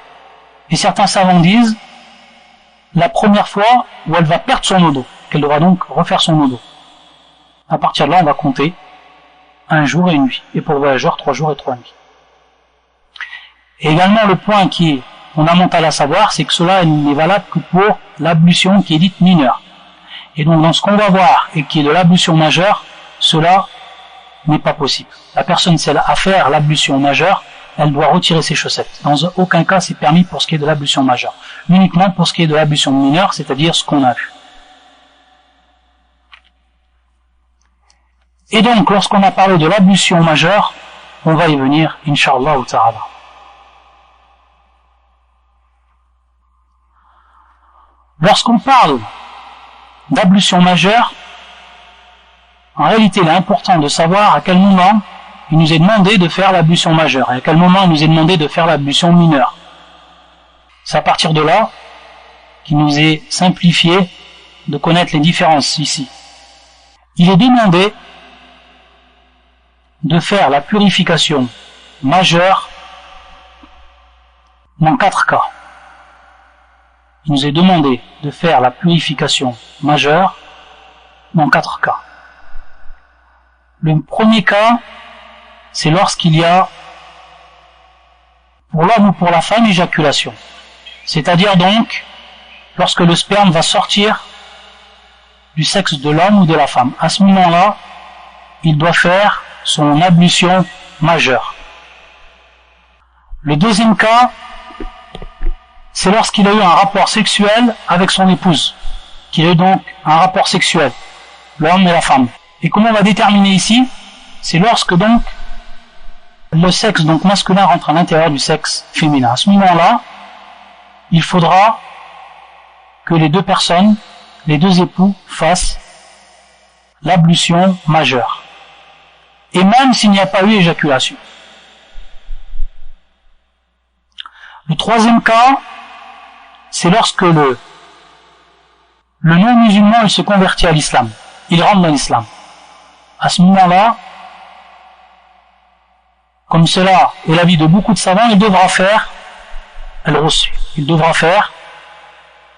Et certains savants disent la première fois où elle va perdre son wudu, qu'elle devra donc refaire son wudu. À partir de là, on va compter 1 jour et 1 nuit. Et pour le voyageur, 3 jours et 3 nuits. Et également, le point qui est fondamental à savoir, c'est que cela n'est valable que pour l'ablution qui est dite mineure. Et donc, dans ce qu'on va voir et qui est de l'ablution majeure, cela n'est pas possible. La personne, si elle a à faire l'ablution majeure, elle doit retirer ses chaussettes. Dans aucun cas, c'est permis pour ce qui est de l'ablution majeure. Uniquement pour ce qui est de l'ablution mineure, c'est-à-dire ce qu'on a vu. Et donc, lorsqu'on a parlé de l'ablution majeure, on va y venir, Inch'Allah ta'ala. Lorsqu'on parle d'ablution majeure, en réalité, il est important de savoir à quel moment il nous est demandé de faire l'ablution majeure et à quel moment il nous est demandé de faire l'ablution mineure. C'est à partir de là qu'il nous est simplifié de connaître les différences ici. Il est demandé de faire la purification majeure dans 4 cas. Il nous est demandé de faire la purification majeure dans 4 cas. Le premier cas, c'est lorsqu'il y a, pour l'homme ou pour la femme, éjaculation. C'est-à-dire donc, lorsque le sperme va sortir du sexe de l'homme ou de la femme. À ce moment-là, il doit faire son ablution majeure. Le deuxième cas, c'est lorsqu'il a eu un rapport sexuel avec son épouse, qu'il a eu donc un rapport sexuel, l'homme et la femme. Et comment on va déterminer ici? C'est lorsque donc le sexe donc masculin rentre à l'intérieur du sexe féminin. À ce moment-là, il faudra que les deux personnes, les deux époux, fassent l'ablution majeure. Et même s'il n'y a pas eu éjaculation. Le troisième cas, c'est lorsque le non-musulman il se convertit à l'islam. Il rentre dans l'islam. À ce moment-là, comme cela est l'avis de beaucoup de savants, il devra faire al-ghusl. Il devra faire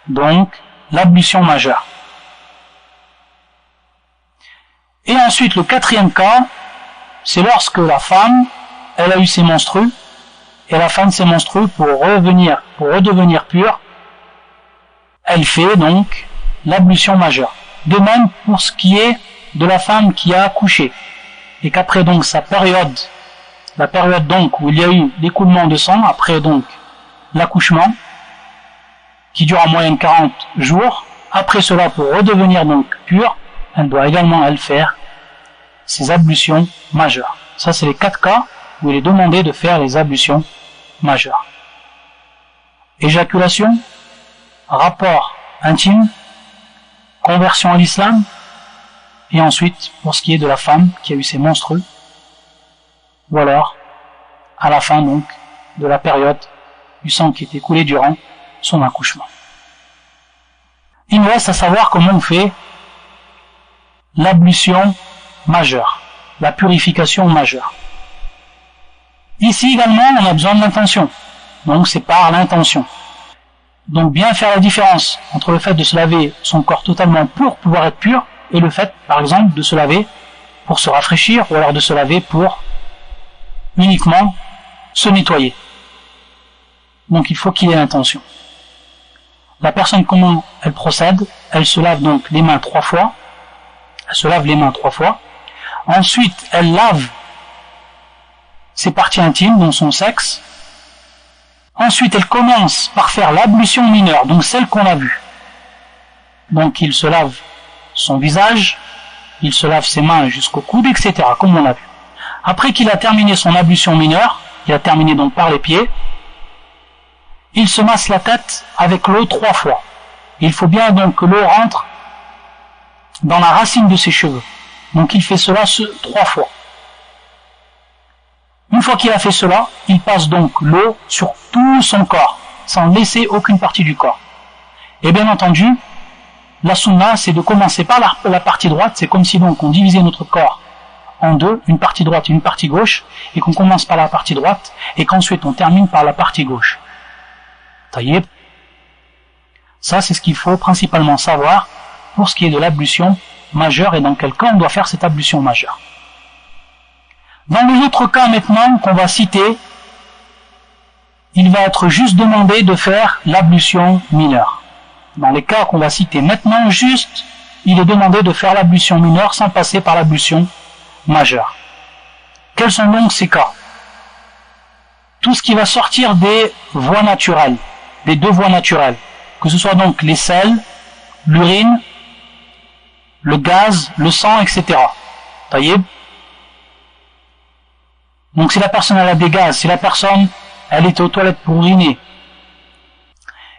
donc l'ablution majeure. Et ensuite, le quatrième cas, c'est lorsque la femme, elle a eu ses menstrues, et la fin de ses menstrues, pour redevenir pure, elle fait donc l'ablution majeure. De même pour ce qui est de la femme qui a accouché, et qu'après donc sa période, la période donc où il y a eu l'écoulement de sang, après donc l'accouchement, qui dure en moyenne 40 jours, après cela pour redevenir donc pure, elle doit également elle faire ses ablutions majeures. Ça c'est les 4 cas où il est demandé de faire les ablutions majeures. Éjaculation, rapport intime, conversion à l'islam, et ensuite pour ce qui est de la femme qui a eu ses menstrues, ou alors à la fin donc de la période du sang qui est écoulé durant son accouchement. Il nous reste à savoir comment on fait l'ablution majeure, la purification majeure. Ici également on a besoin de l'intention, donc c'est par l'intention. Donc bien faire la différence entre le fait de se laver son corps totalement pour pouvoir être pur et le fait par exemple de se laver pour se rafraîchir ou alors de se laver pour uniquement se nettoyer. Donc il faut qu'il y ait l'intention. La personne, comment elle procède? Elle se lave donc les mains 3 fois. Elle se lave les mains 3 fois. Ensuite, elle lave ses parties intimes, dont son sexe. Ensuite, elle commence par faire l'ablution mineure, donc celle qu'on a vue. Donc il se lave son visage, il se lave ses mains jusqu'au coude, etc., comme on l'a vu. Après qu'il a terminé son ablution mineure, il a terminé donc par les pieds, il se masse la tête avec l'eau 3 fois. Il faut bien donc que l'eau rentre dans la racine de ses cheveux. Donc il fait cela 3 fois. Une fois qu'il a fait cela, il passe donc l'eau sur tout son corps, sans laisser aucune partie du corps. Et bien entendu, la sunna, c'est de commencer par la partie droite. C'est comme si donc on divisait notre corps en deux, une partie droite et une partie gauche, et qu'on commence par la partie droite, et qu'ensuite on termine par la partie gauche. Taïeb. Ça, c'est ce qu'il faut principalement savoir pour ce qui est de l'ablution majeure et dans quel cas on doit faire cette ablution majeure. Dans les autres cas maintenant qu'on va citer, il va être juste demandé de faire l'ablution mineure. Dans les cas qu'on va citer maintenant, juste, il est demandé de faire l'ablution mineure sans passer par l'ablution majeure. Quels sont donc ces cas? Tout ce qui va sortir des voies naturelles, des deux voies naturelles, que ce soit donc les sels, l'urine, le gaz, le sang, etc. Taïeb. Donc si la personne elle a des gaz, si la personne elle était aux toilettes pour uriner.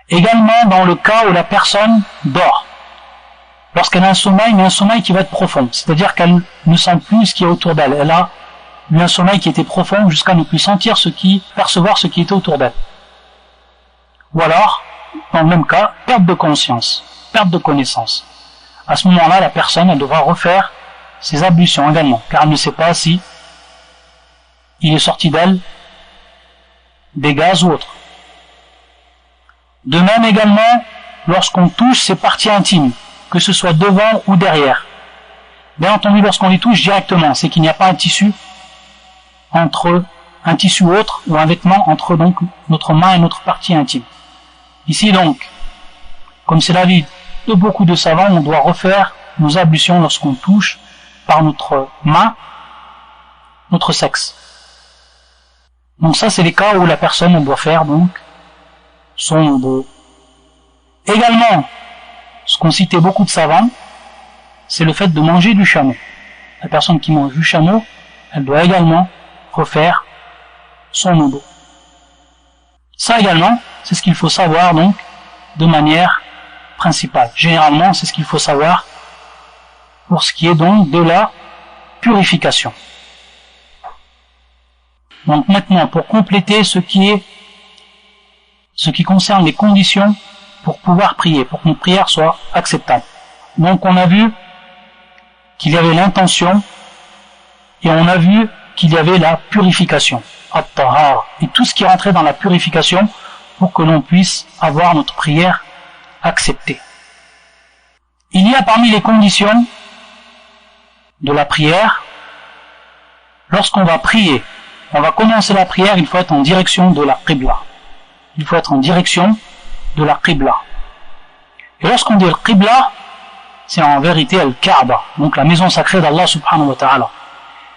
Également dans le cas où la personne dort. Lorsqu'elle a un sommeil, mais un sommeil qui va être profond. C'est-à-dire qu'elle ne sent plus ce qui est autour d'elle. Elle a eu un sommeil qui était profond jusqu'à ne plus sentir percevoir ce qui était autour d'elle. Ou alors, dans le même cas, perte de conscience, perte de connaissance. À ce moment-là, la personne elle devra refaire ses ablutions également, car elle ne sait pas si il est sorti d'elle des gaz ou autre. De même également, lorsqu'on touche ses parties intimes, que ce soit devant ou derrière. Bien entendu, lorsqu'on les touche directement, c'est qu'il n'y a pas un tissu entre un tissu autre ou un vêtement entre donc notre main et notre partie intime. Ici donc, comme c'est l'avis de beaucoup de savants, on doit refaire nos ablutions lorsqu'on touche par notre main notre sexe. Donc ça, c'est les cas où la personne doit faire donc son wudu. Également, ce qu'ont cité beaucoup de savants, c'est le fait de manger du chameau. La personne qui mange du chameau, elle doit également refaire son wudu. Ça également, c'est ce qu'il faut savoir donc de manière principale. Généralement, c'est ce qu'il faut savoir pour ce qui est donc de la purification. Donc maintenant, pour compléter ce qui concerne les conditions pour pouvoir prier, pour que nos prières soient acceptables. Donc on a vu qu'il y avait l'intention et on a vu qu'il y avait la purification, at-tahara, et tout ce qui rentrait dans la purification pour que l'on puisse avoir notre prière acceptée. Il y a parmi les conditions de la prière, lorsqu'on va prier, on va commencer la prière, il faut être en direction de la qibla. Il faut être en direction de la qibla. Et lorsqu'on dit le qibla, c'est en vérité al-Kaaba, donc la maison sacrée d'Allah subhanahu wa ta'ala.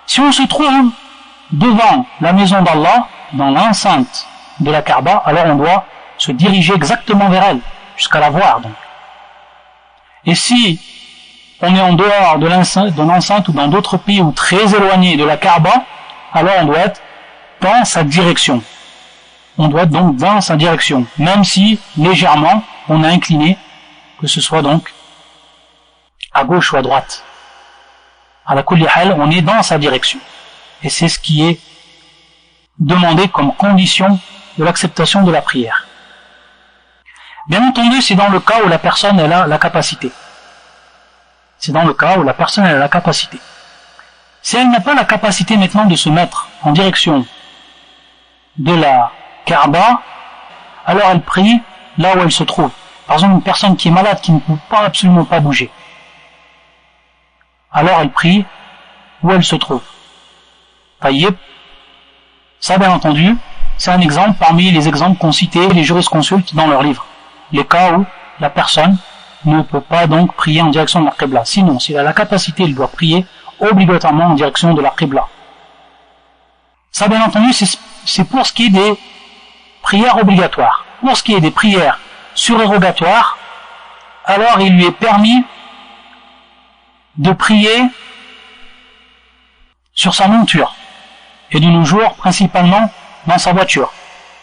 Si on se trouve devant la maison d'Allah, dans l'enceinte de la Kaaba, alors on doit se diriger exactement vers elle, jusqu'à la voir donc. Et si on est en dehors de l'enceinte ou dans d'autres pays ou très éloignés de la Kaaba, alors on doit être dans sa direction. On doit être donc dans sa direction, même si légèrement on a incliné, que ce soit donc à gauche ou à droite. À la kulli hal, on est dans sa direction. Et c'est ce qui est demandé comme condition de l'acceptation de la prière. Bien entendu, c'est dans le cas où la personne elle a la capacité. C'est dans le cas où la personne elle a la capacité. Si elle n'a pas la capacité maintenant de se mettre en direction de la Kaaba, alors elle prie là où elle se trouve. Par exemple, une personne qui est malade, qui ne peut absolument pas bouger. Alors elle prie où elle se trouve. Taïeb. Ça, bien entendu, c'est un exemple parmi les exemples qu'ont cités les jurisconsultes dans leurs livres. Les cas où la personne ne peut pas donc prier en direction de la Qibla. Sinon, s'il a la capacité, il doit prier obligatoirement en direction de la Qibla. Ça, bien entendu, c'est pour ce qui est des prières obligatoires. Pour ce qui est des prières surérogatoires, alors il lui est permis de prier sur sa monture. Et de nos jours, principalement dans sa voiture.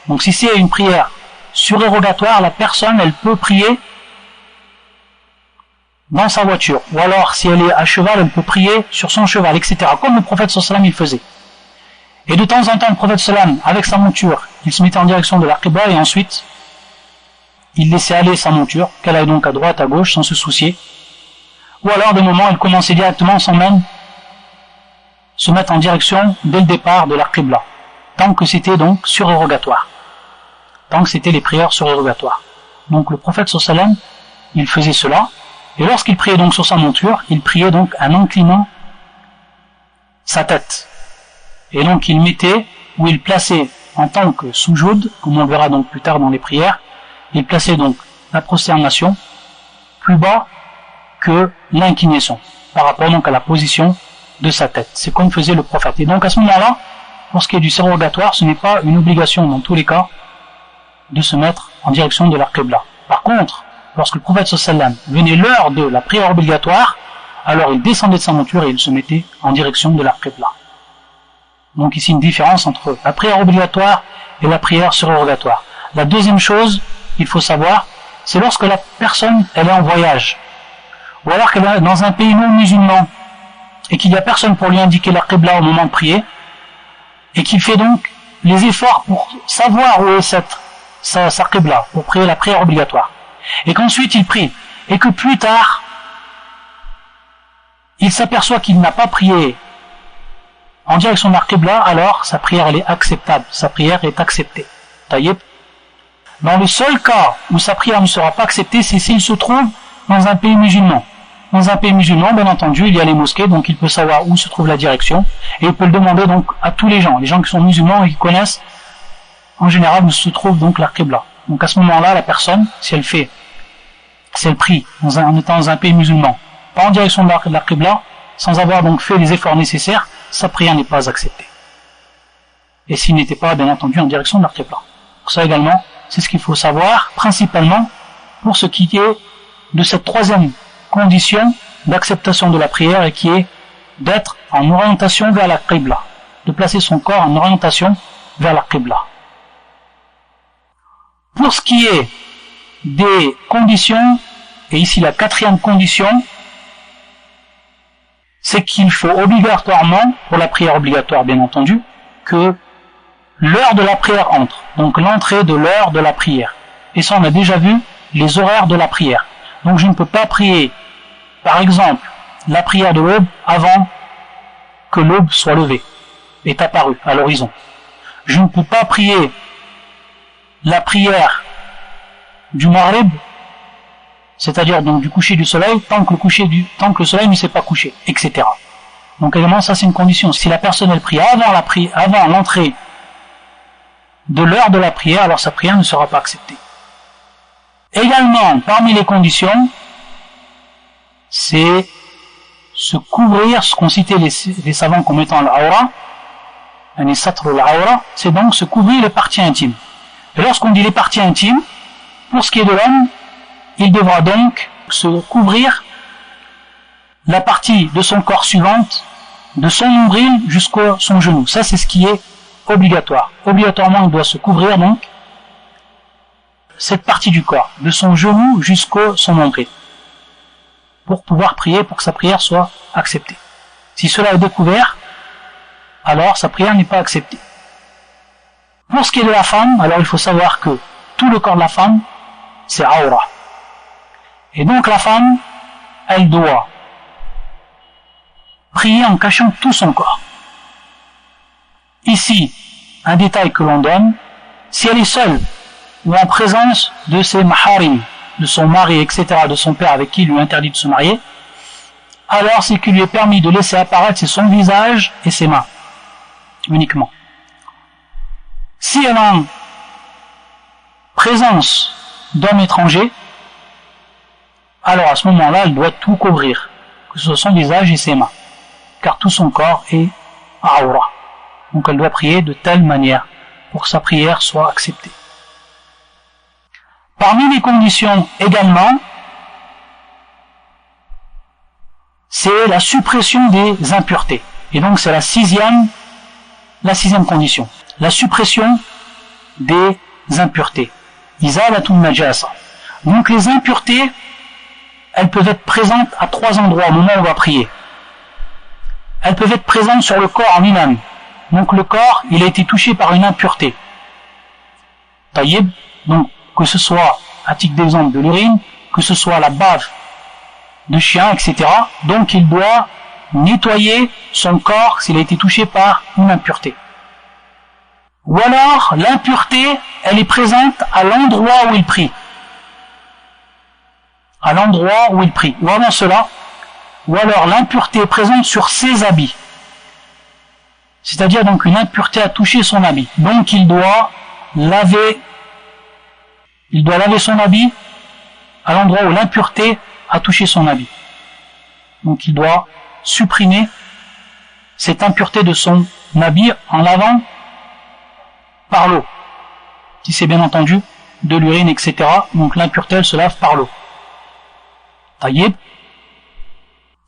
Donc si c'est une prière surérogatoire, la personne, elle peut prier dans sa voiture. Ou alors, si elle est à cheval, elle peut prier sur son cheval, etc. Comme le prophète sallam il faisait. Et de temps en temps, le prophète sallam, avec sa monture, il se mettait en direction de la Qibla et ensuite, il laissait aller sa monture, qu'elle aille donc à droite, à gauche, sans se soucier. Ou alors, des moments, il commençait directement sans même se mettre en direction dès le départ de la Qibla. Tant que c'était donc surérogatoire. Tant que c'était les prières surérogatoires. Donc le prophète sallallahu alayhi wa sallam, il faisait cela, et lorsqu'il priait donc sur sa monture, il priait donc en inclinant sa tête. Et donc il mettait, ou il plaçait en tant que soujoud, comme on le verra donc plus tard dans les prières, il plaçait donc la prosternation plus bas que l'inclinaison, par rapport donc à la position de sa tête. C'est comme faisait le prophète. Et donc à ce moment-là, pour ce qui est du surrogatoire, ce n'est pas une obligation dans tous les cas de se mettre en direction de la qibla. Par contre, lorsque le prophète sallallahu alayhi wa sallam venait l'heure de la prière obligatoire, alors il descendait de sa monture et il se mettait en direction de la qibla. Donc ici une différence entre la prière obligatoire et la prière surrogatoire. La deuxième chose, il faut savoir, c'est lorsque la personne elle est en voyage, ou alors qu'elle est dans un pays non musulman, et qu'il n'y a personne pour lui indiquer la qibla au moment de prier, et qu'il fait donc les efforts pour savoir où est sa qibla, pour prier la prière obligatoire. Et qu'ensuite il prie, et que plus tard, il s'aperçoit qu'il n'a pas prié en direction de la qibla, alors sa prière elle est acceptable, sa prière est acceptée. Taïeb. Dans le seul cas où sa prière ne sera pas acceptée, c'est s'il se trouve dans un pays musulman. Dans un pays musulman, bien entendu, il y a les mosquées, donc il peut savoir où se trouve la direction, et il peut le demander donc à tous les gens qui sont musulmans et qui connaissent en général où se trouve donc la qibla. Donc à ce moment-là, la personne, si elle prie en étant dans un pays musulman, pas en direction de la qibla, sans avoir donc fait les efforts nécessaires, sa prière n'est pas acceptée. Et s'il n'était pas, bien entendu, en direction de la qibla. Donc ça également, c'est ce qu'il faut savoir, principalement pour ce qui est de cette troisième condition d'acceptation de la prière, et qui est d'être en orientation vers la qibla, de placer son corps en orientation vers la qibla. Pour ce qui est des conditions, et ici la quatrième condition, c'est qu'il faut obligatoirement, pour la prière obligatoire bien entendu, que l'heure de la prière entre, donc l'entrée de l'heure de la prière. Et ça on a déjà vu les horaires de la prière. Donc je ne peux pas prier, par exemple, la prière de l'aube avant que l'aube soit levée, est apparue à l'horizon. Je ne peux pas prier la prière du maghrib, c'est-à-dire donc du coucher du soleil, tant que le soleil ne s'est pas couché, etc. Donc également ça c'est une condition. Si la personne elle prie avant l'entrée de l'heure de la prière, alors sa prière ne sera pas acceptée. Également, parmi les conditions, c'est se couvrir, ce qu'ont cité les savants comme étant l'aura, c'est donc se couvrir les parties intimes. Et lorsqu'on dit les parties intimes, pour ce qui est de l'homme, il devra donc se couvrir la partie de son corps suivante, de son nombril jusqu'à son genou. Ça c'est ce qui est obligatoire. Obligatoirement, il doit se couvrir donc cette partie du corps, de son genou jusqu'à son nombril, pour pouvoir prier, pour que sa prière soit acceptée. Si cela est découvert, alors sa prière n'est pas acceptée. Pour ce qui est de la femme, alors il faut savoir que tout le corps de la femme, c'est aura. Et donc la femme, elle doit prier en cachant tout son corps. Ici, un détail que l'on donne, si elle est seule ou en présence de ses maharim, de son mari, etc., de son père avec qui il lui interdit de se marier, alors c'est qu'il lui est permis de laisser apparaître son visage et ses mains, uniquement. Si elle est en présence d'hommes étrangers, alors à ce moment-là, elle doit tout couvrir, que ce soit son visage et ses mains, car tout son corps est aura. Donc elle doit prier de telle manière pour que sa prière soit acceptée. Parmi les conditions également, c'est la suppression des impuretés. Et donc c'est la sixième condition. La suppression des impuretés. Izalatul najasa. Donc les impuretés, elles peuvent être présentes à trois endroits au moment où on va prier. Elles peuvent être présentes sur le corps en lui-même. Donc le corps, il a été touché par une impureté. Taïeb, donc que ce soit, à titre d'exemple, de l'urine, que ce soit la bave de chien, etc. Donc il doit nettoyer son corps s'il a été touché par une impureté. Ou alors, l'impureté, elle est présente à l'endroit où il prie. à l'endroit où il prie, ou avant cela, ou alors l'impureté est présente sur ses habits. C'est-à-dire donc une impureté a touché son habit. Donc il doit laver son habit à l'endroit où l'impureté a touché son habit. Donc il doit supprimer cette impureté de son habit en lavant par l'eau. Si c'est bien entendu de l'urine, etc. Donc l'impureté elle se lave par l'eau. Taïeb.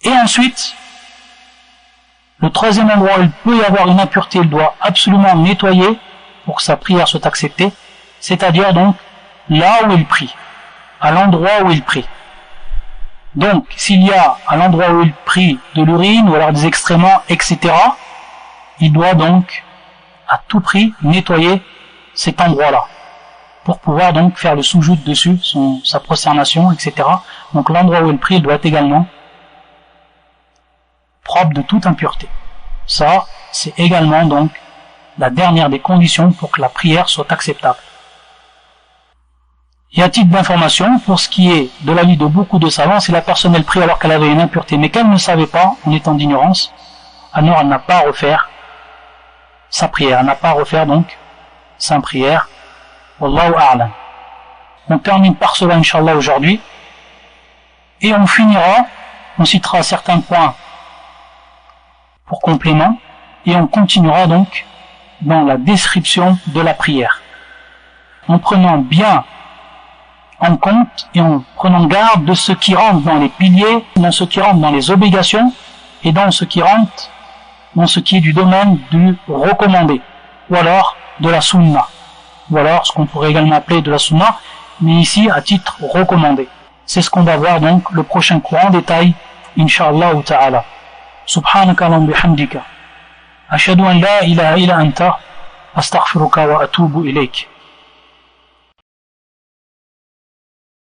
Et ensuite, le troisième endroit où il peut y avoir une impureté, il doit absolument nettoyer pour que sa prière soit acceptée, c'est-à-dire donc là où il prie, à l'endroit où il prie. Donc, s'il y a à l'endroit où il prie de l'urine ou alors des excréments, etc., il doit donc à tout prix nettoyer cet endroit-là pour pouvoir donc faire le soujoud dessus, sa prosternation, etc. Donc l'endroit où il prie, il doit être également propre de toute impureté. Ça, c'est également donc la dernière des conditions pour que la prière soit acceptable. Et à titre d'information, pour ce qui est de l'avis de beaucoup de savants, si la personne elle prie alors qu'elle avait une impureté, mais qu'elle ne savait pas, en étant d'ignorance, alors elle n'a pas à refaire sa prière, elle n'a pas à refaire donc sa prière. Wallahu a'lam. On termine par cela, Inch'Allah, aujourd'hui, et on citera certains points pour complément, et on continuera donc dans la description de la prière, en prenant bien en compte et en prenant garde de ce qui rentre dans les piliers, dans ce qui rentre dans les obligations, et dans ce qui rentre dans ce qui est du domaine du recommandé, ou alors de la sunna, ou alors ce qu'on pourrait également appeler de la sunna, mais ici à titre recommandé. C'est ce qu'on va voir donc le prochain cours en détail, Inch'Allah ta'ala. سبحانك اللهم بحمدك أشهد أن لا إله إلا أنت أستغفرك وأتوب إليك